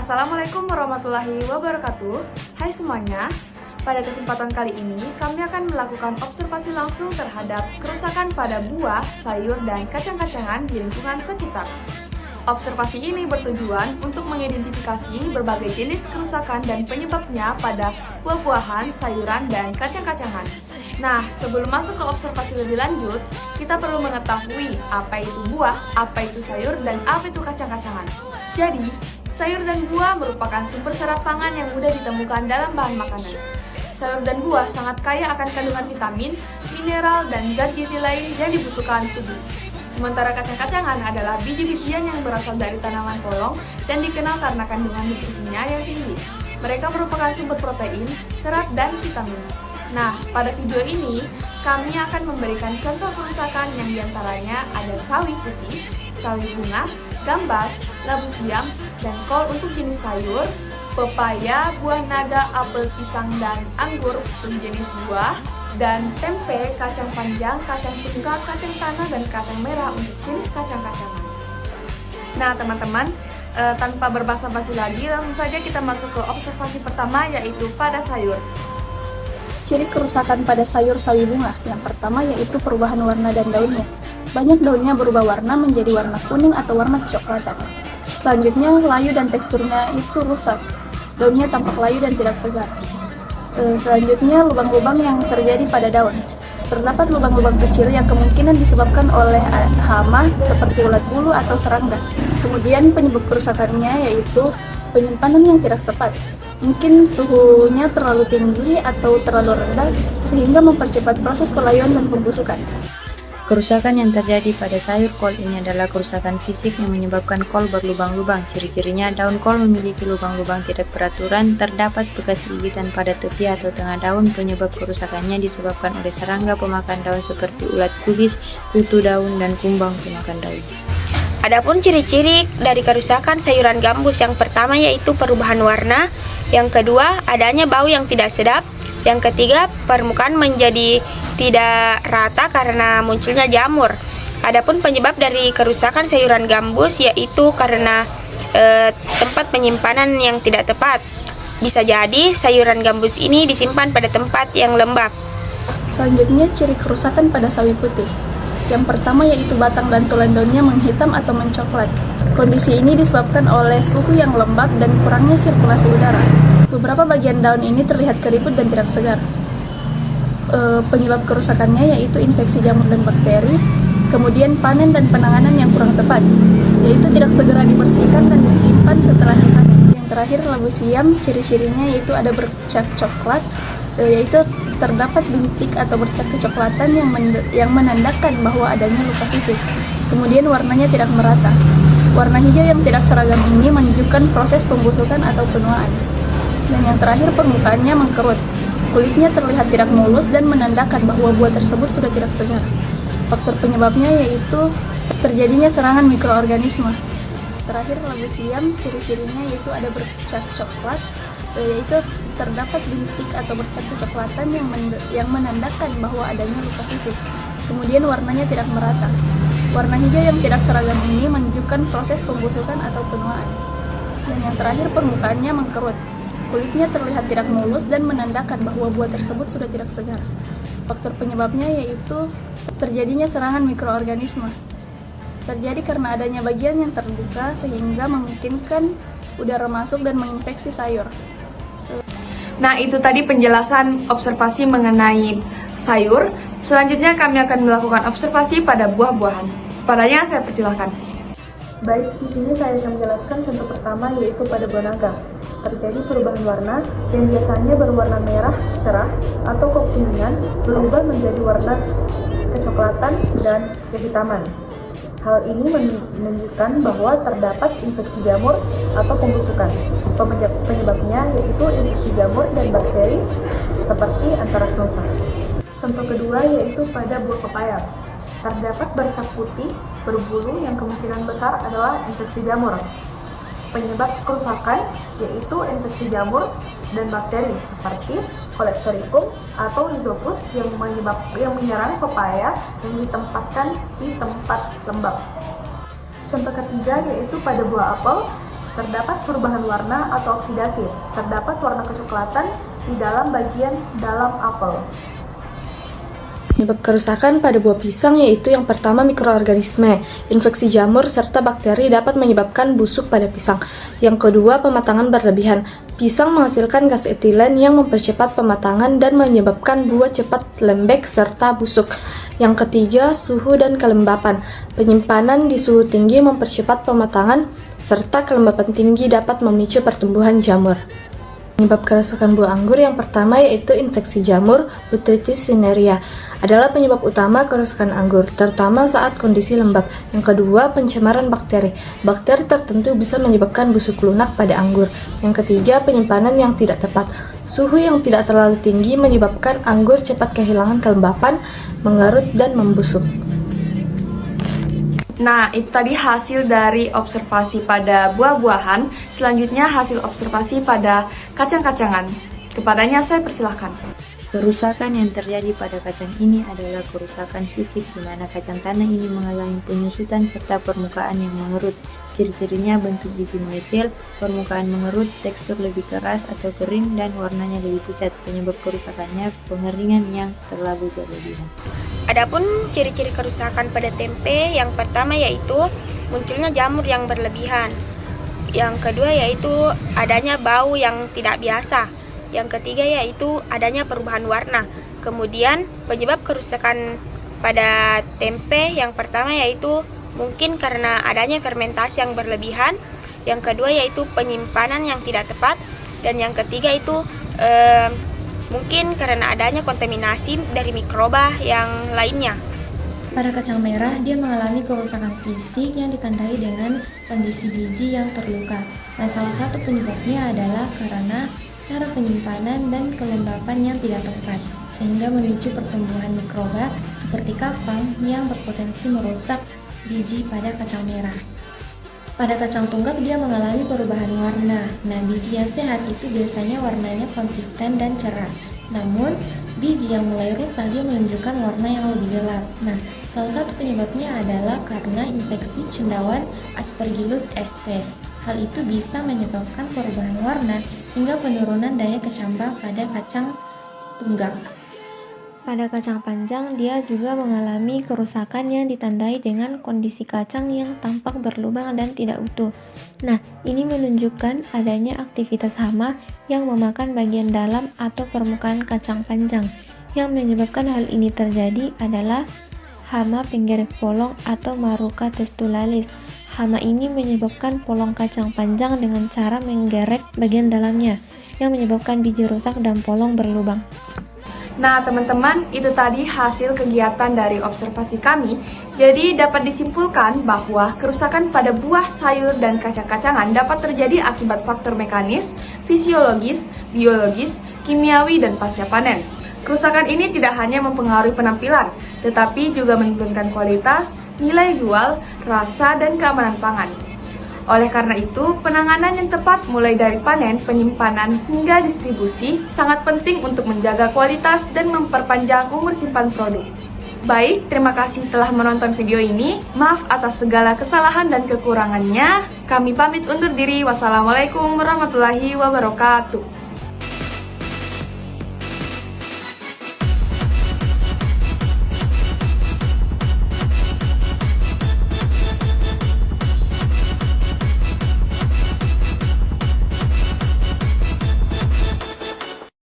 Assalamualaikum warahmatullahi wabarakatuh. Hai semuanya, pada kesempatan kali ini kami akan melakukan observasi langsung terhadap kerusakan pada buah, sayur, dan kacang-kacangan di lingkungan sekitar. Observasi ini bertujuan untuk mengidentifikasi berbagai jenis kerusakan dan penyebabnya pada buah-buahan, sayuran, dan kacang-kacangan. Nah, sebelum masuk ke observasi lebih lanjut, kita perlu mengetahui apa itu buah, apa itu sayur, dan apa itu kacang-kacangan. Jadi, sayur dan buah merupakan sumber serat pangan yang mudah ditemukan dalam bahan makanan. Sayur dan buah sangat kaya akan kandungan vitamin, mineral, dan zat gizi lain yang dibutuhkan tubuh. Sementara kacang-kacangan adalah biji-bijian yang berasal dari tanaman polong dan dikenal karena kandungan nutrisinya yang tinggi. Mereka merupakan sumber protein, serat, dan vitamin. Nah, pada video ini, kami akan memberikan contoh kerusakan yang diantaranya ada sawi putih, sawi bunga, gambas, labu siam, dan kol untuk jenis sayur, pepaya, buah naga, apel, pisang, dan anggur untuk jenis buah, dan tempe, kacang panjang, kacang tunggal, kacang tanah, dan kacang merah untuk jenis kacang-kacangan. Nah teman-teman, tanpa berbasa-basi lagi, langsung saja kita masuk ke observasi pertama, yaitu pada sayur. Ciri kerusakan pada sayur sawi bunga, yang pertama yaitu perubahan warna dan daunnya. Banyak daunnya berubah warna menjadi warna kuning atau warna kecoklatan. Selanjutnya, layu dan teksturnya itu rusak. Daunnya tampak layu dan tidak segar. Selanjutnya, lubang-lubang yang terjadi pada daun. Terdapat lubang-lubang kecil yang kemungkinan disebabkan oleh hama seperti ulat bulu atau serangga. Kemudian penyebab kerusakannya yaitu penyimpanan yang tidak tepat. Mungkin suhunya terlalu tinggi atau terlalu rendah sehingga mempercepat proses pelayuan dan pembusukan. Kerusakan yang terjadi pada sayur kol ini adalah kerusakan fisik yang menyebabkan kol berlubang-lubang. Ciri-cirinya, daun kol memiliki lubang-lubang tidak beraturan, terdapat bekas gigitan pada tepi atau tengah daun. Penyebab kerusakannya disebabkan oleh serangga pemakan daun seperti ulat kubis, kutu daun, dan kumbang pemakan daun. Adapun ciri-ciri dari kerusakan sayuran gambus, yang pertama yaitu perubahan warna, yang kedua adanya bau yang tidak sedap, yang ketiga permukaan menjadi tidak rata karena munculnya jamur. Adapun penyebab dari kerusakan sayuran gambus yaitu karena tempat penyimpanan yang tidak tepat. Bisa jadi sayuran gambus ini disimpan pada tempat yang lembab. Selanjutnya, ciri kerusakan pada sawi putih. Yang pertama yaitu batang dan tulen daunnya menghitam atau mencoklat. Kondisi ini disebabkan oleh suhu yang lembab dan kurangnya sirkulasi udara. Beberapa bagian daun ini terlihat keriput dan tidak segar. Penyebab kerusakannya yaitu infeksi jamur dan bakteri, kemudian panen dan penanganan yang kurang tepat, yaitu tidak segera dibersihkan dan disimpan setelah dipanen. Yang terakhir, labu siam, ciri-cirinya yaitu ada bercak coklat, yaitu terdapat bintik atau bercak kecoklatan yang menandakan bahwa adanya luka fisik. Kemudian warnanya tidak merata. Warna hijau yang tidak seragam ini menunjukkan proses pembusukan atau penuaan. Dan yang terakhir, permukaannya mengkerut. Kulitnya terlihat tidak mulus dan menandakan bahwa buah tersebut sudah tidak segar. Faktor penyebabnya yaitu terjadinya serangan mikroorganisme. Terakhir, labu siam, ciri-cirinya yaitu ada bercak coklat, yaitu terdapat bintik atau bercak kecoklatan yang menandakan bahwa adanya luka fisik. Kemudian warnanya tidak merata. Warna hijau yang tidak seragam ini menunjukkan proses pembusukan atau penuaan. Dan yang terakhir, permukaannya mengkerut. Kulitnya terlihat tidak mulus dan menandakan bahwa buah tersebut sudah tidak segar. Faktor penyebabnya yaitu terjadinya serangan mikroorganisme. Terjadi karena adanya bagian yang terbuka sehingga memungkinkan udara masuk dan menginfeksi sayur. Nah, itu tadi penjelasan observasi mengenai sayur. Selanjutnya kami akan melakukan observasi pada buah-buahan. Padanya saya persilahkan. Baik, di sini saya akan menjelaskan contoh pertama yaitu pada buah naga. Terjadi perubahan warna yang biasanya berwarna merah cerah atau kekuningan berubah menjadi warna kecoklatan dan kehitaman. Hal ini menunjukkan bahwa terdapat infeksi jamur atau pembusukan. Penyebabnya yaitu infeksi jamur dan bakteri seperti Anthraconosa. Contoh kedua yaitu pada buah pepaya. Terdapat bercak putih berbulu yang kemungkinan besar adalah infeksi jamur. Penyebab kerusakan yaitu infeksi jamur dan bakteri seperti Cholexoricum atau Rhizopus yang menyerang pepaya yang ditempatkan di tempat lembab. Contoh ketiga yaitu pada buah apel. Terdapat perubahan warna atau oksidasi. Terdapat warna kecoklatan di dalam bagian dalam apel. Penyebab kerusakan pada buah pisang yaitu yang pertama mikroorganisme, infeksi jamur serta bakteri dapat menyebabkan busuk pada pisang. Yang kedua pematangan berlebihan. Pisang menghasilkan gas etilen yang mempercepat pematangan dan menyebabkan buah cepat lembek serta busuk. Yang ketiga suhu dan kelembapan. Penyimpanan di suhu tinggi mempercepat pematangan serta kelembapan tinggi dapat memicu pertumbuhan jamur. Penyebab kerusakan buah anggur yang pertama yaitu infeksi jamur, Botrytis cinerea, adalah penyebab utama kerusakan anggur, terutama saat kondisi lembab. Yang kedua, pencemaran bakteri. Bakteri tertentu bisa menyebabkan busuk lunak pada anggur. Yang ketiga, penyimpanan yang tidak tepat. Suhu yang tidak terlalu tinggi menyebabkan anggur cepat kehilangan kelembapan, mengerut, dan membusuk. Nah, itu tadi hasil dari observasi pada buah-buahan. Selanjutnya hasil observasi pada kacang-kacangan. Kepadanya saya persilahkan. Kerusakan yang terjadi pada kacang ini adalah kerusakan fisik di mana kacang tanah ini mengalami penyusutan serta permukaan yang mengerut. Ciri-cirinya bentuk biji mengecil, permukaan mengerut, tekstur lebih keras atau kering, dan warnanya lebih pucat. Penyebab kerusakannya pengeringan yang terlalu berlebihan. Adapun ciri-ciri kerusakan pada tempe, yang pertama yaitu munculnya jamur yang berlebihan. Yang kedua yaitu adanya bau yang tidak biasa. Yang ketiga yaitu adanya perubahan warna. Kemudian penyebab kerusakan pada tempe yang pertama yaitu mungkin karena adanya fermentasi yang berlebihan. Yang kedua yaitu penyimpanan yang tidak tepat. Dan yang ketiga itu mungkin karena adanya kontaminasi dari mikroba yang lainnya. Pada kacang merah, dia mengalami kerusakan fisik yang ditandai dengan kondisi biji yang terluka. Nah, salah satu penyebabnya adalah karena cara penyimpanan dan kelembapan yang tidak tepat, sehingga memicu pertumbuhan mikroba seperti kapang yang berpotensi merusak biji pada kacang merah. Pada kacang tunggak dia mengalami perubahan warna. Nah, biji yang sehat itu biasanya warnanya konsisten dan cerah. Namun, biji yang mulai rusak dia menunjukkan warna yang lebih gelap. Nah, salah satu penyebabnya adalah karena infeksi cendawan Aspergillus sp. Hal itu bisa menyebabkan perubahan warna hingga penurunan daya kecambah pada kacang tunggak. Pada kacang panjang, dia juga mengalami kerusakan yang ditandai dengan kondisi kacang yang tampak berlubang dan tidak utuh. Nah, ini menunjukkan adanya aktivitas hama yang memakan bagian dalam atau permukaan kacang panjang. Yang menyebabkan hal ini terjadi adalah hama penggerek polong atau Maruca testulalis. Hama ini menyebabkan polong kacang panjang dengan cara menggerek bagian dalamnya, yang menyebabkan biji rusak dan polong berlubang. Nah, teman-teman, itu tadi hasil kegiatan dari observasi kami. Jadi, dapat disimpulkan bahwa kerusakan pada buah, sayur, dan kacang-kacangan dapat terjadi akibat faktor mekanis, fisiologis, biologis, kimiawi, dan pasca panen. Kerusakan ini tidak hanya mempengaruhi penampilan, tetapi juga menurunkan kualitas, nilai jual, rasa, dan keamanan pangan. Oleh karena itu, penanganan yang tepat mulai dari panen, penyimpanan, hingga distribusi sangat penting untuk menjaga kualitas dan memperpanjang umur simpan produk. Baik, terima kasih telah menonton video ini. Maaf atas segala kesalahan dan kekurangannya. Kami pamit undur diri. Wassalamualaikum warahmatullahi wabarakatuh.